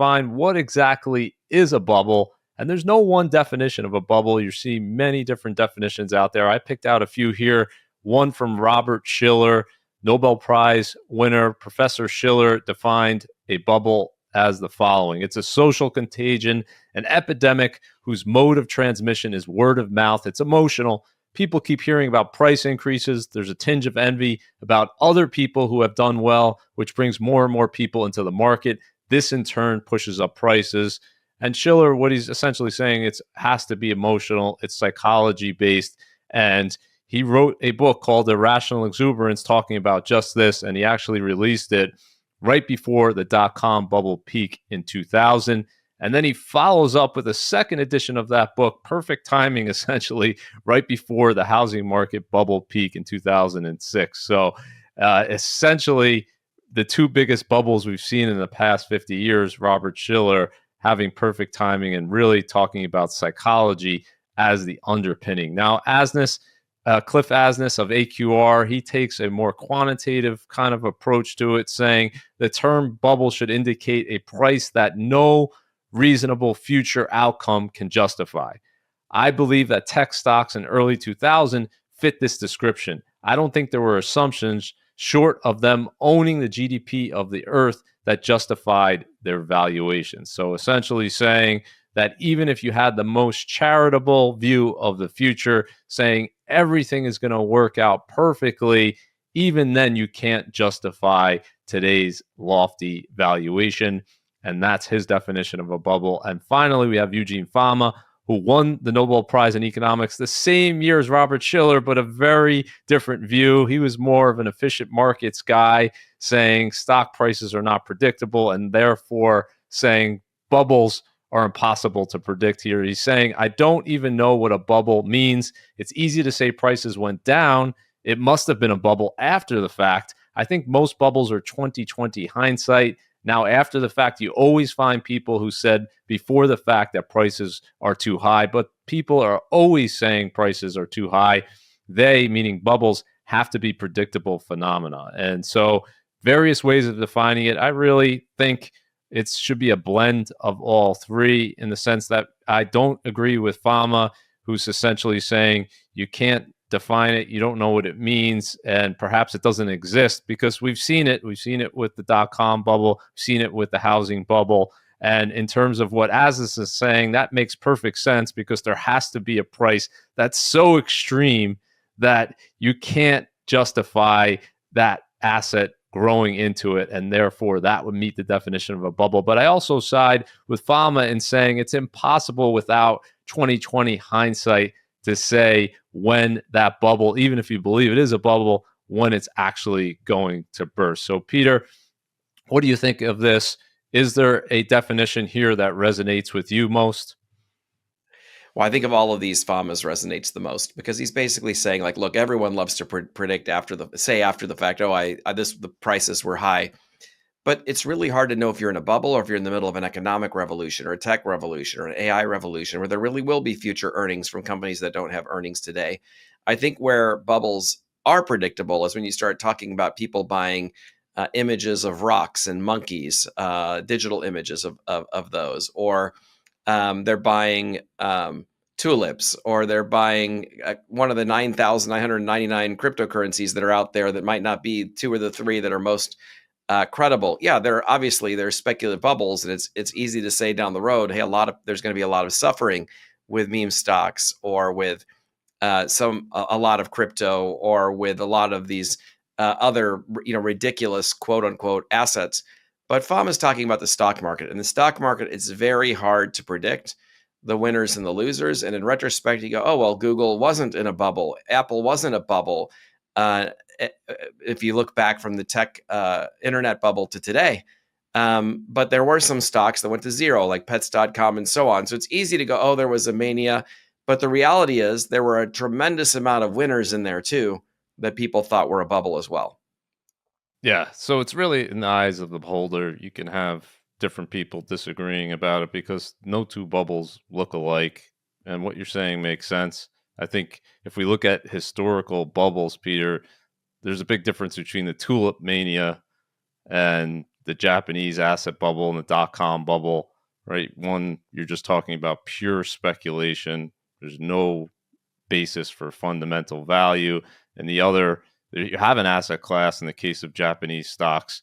define what exactly is a bubble. And there's no one definition of a bubble. You see many different definitions out there. I picked out a few here. One from Robert Shiller, Nobel Prize winner. Professor Shiller defined a bubble as the following: it's a social contagion, an epidemic whose mode of transmission is word of mouth. It's emotional. People keep hearing about price increases. There's a tinge of envy about other people who have done well, which brings more and more people into the market. This in turn pushes up prices. And Schiller, what he's essentially saying, it has to be emotional. It's psychology based. And he wrote a book called Irrational Exuberance talking about just this. And he actually released it right before the dot-com bubble peak in 2000. And then he follows up with a second edition of that book, perfect timing, essentially, right before the housing market bubble peak in 2006. So essentially, the two biggest bubbles we've seen in the past 50 years, Robert Shiller having perfect timing and really talking about psychology as the underpinning. Now, Cliff Asness of AQR, he takes a more quantitative kind of approach to it, saying the term bubble should indicate a price that no reasonable future outcome can justify. I believe that tech stocks in early 2000 fit this description. I don't think there were assumptions short of them owning the GDP of the earth that justified their valuation. So essentially saying that even if you had the most charitable view of the future, saying everything is going to work out perfectly, even then you can't justify today's lofty valuation. And that's his definition of a bubble. And finally, we have Eugene Fama, who won the Nobel Prize in economics the same year as Robert Shiller, but a very different view. He was more of an efficient markets guy, saying stock prices are not predictable and therefore saying bubbles are impossible to predict here. He's saying, I don't even know what a bubble means. It's easy to say prices went down. It must have been a bubble after the fact. I think most bubbles are 2020 hindsight. Now, after the fact, you always find people who said before the fact that prices are too high, but people are always saying prices are too high. They, meaning bubbles, have to be predictable phenomena. And so various ways of defining it. I really think it should be a blend of all three, in the sense that I don't agree with Fama, who's essentially saying you can't define it, you don't know what it means, and perhaps it doesn't exist, because we've seen it with the dot-com bubble, we've seen it with the housing bubble. And in terms of what Aziz is saying, that makes perfect sense, because there has to be a price that's so extreme that you can't justify that asset growing into it, and therefore that would meet the definition of a bubble. But I also side with Fama in saying it's impossible without 2020 hindsight to say when that bubble, even if you believe it is a bubble, when it's actually going to burst. So, Peter, what do you think of this? Is there a definition here that resonates with you most? Well, I think of all of these, Fama's resonates the most, because he's basically saying, like, look, everyone loves to predict after the fact, oh, the prices were high. But it's really hard to know if you're in a bubble or if you're in the middle of an economic revolution or a tech revolution or an AI revolution, where there really will be future earnings from companies that don't have earnings today. I think where bubbles are predictable is when you start talking about people buying images of rocks and monkeys, digital images of those, or they're buying tulips, or they're buying one of the 9,999 cryptocurrencies that are out there that might not be two or the three that are most credible. Yeah, there's speculative bubbles, and it's easy to say down the road, hey, there's going to be a lot of suffering with meme stocks, or with a lot of crypto, or with a lot of these other ridiculous quote unquote assets. But Fam is talking about the stock market, and the stock market, it's very hard to predict the winners and the losers. And in retrospect, you go, oh, well, Google wasn't in a bubble. Apple wasn't a bubble. If you look back from the tech internet bubble to today. But there were some stocks that went to zero, like pets.com and so on. So it's easy to go, oh, there was a mania. But the reality is there were a tremendous amount of winners in there too that people thought were a bubble as well. Yeah, so it's really in the eyes of the beholder. You can have different people disagreeing about it because no two bubbles look alike. And what you're saying makes sense. I think if we look at historical bubbles, Peter, there's a big difference between the tulip mania and the Japanese asset bubble and the dot-com bubble, right? One, you're just talking about pure speculation. There's no basis for fundamental value. And the other, you have an asset class in the case of Japanese stocks.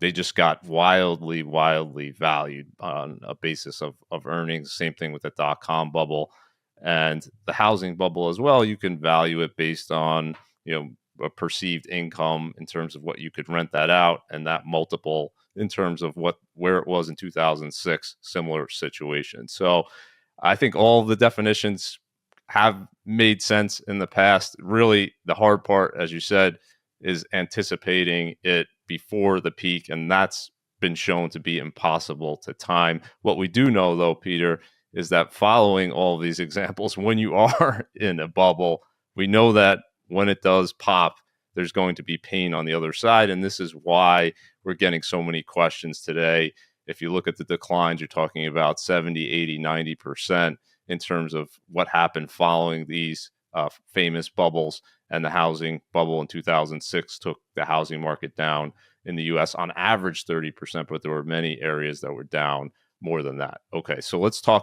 They just got wildly, wildly valued on a basis of earnings. Same thing with the dot-com bubble and the housing bubble as well. You can value it based on, a perceived income in terms of what you could rent that out, and that multiple in terms of where it was in 2006, similar situation. So I think all of the definitions have made sense in the past. Really, the hard part, as you said, is anticipating it before the peak, and that's been shown to be impossible to time. What we do know, though, Peter, is that following all of these examples, when you are in a bubble, we know that when it does pop, there's going to be pain on the other side. And this is why we're getting so many questions today. If you look at the declines, you're talking about 70, 80, 90% in terms of what happened following these famous bubbles. And the housing bubble in 2006 took the housing market down in the US on average 30%, but there were many areas that were down more than that. Okay, so let's talk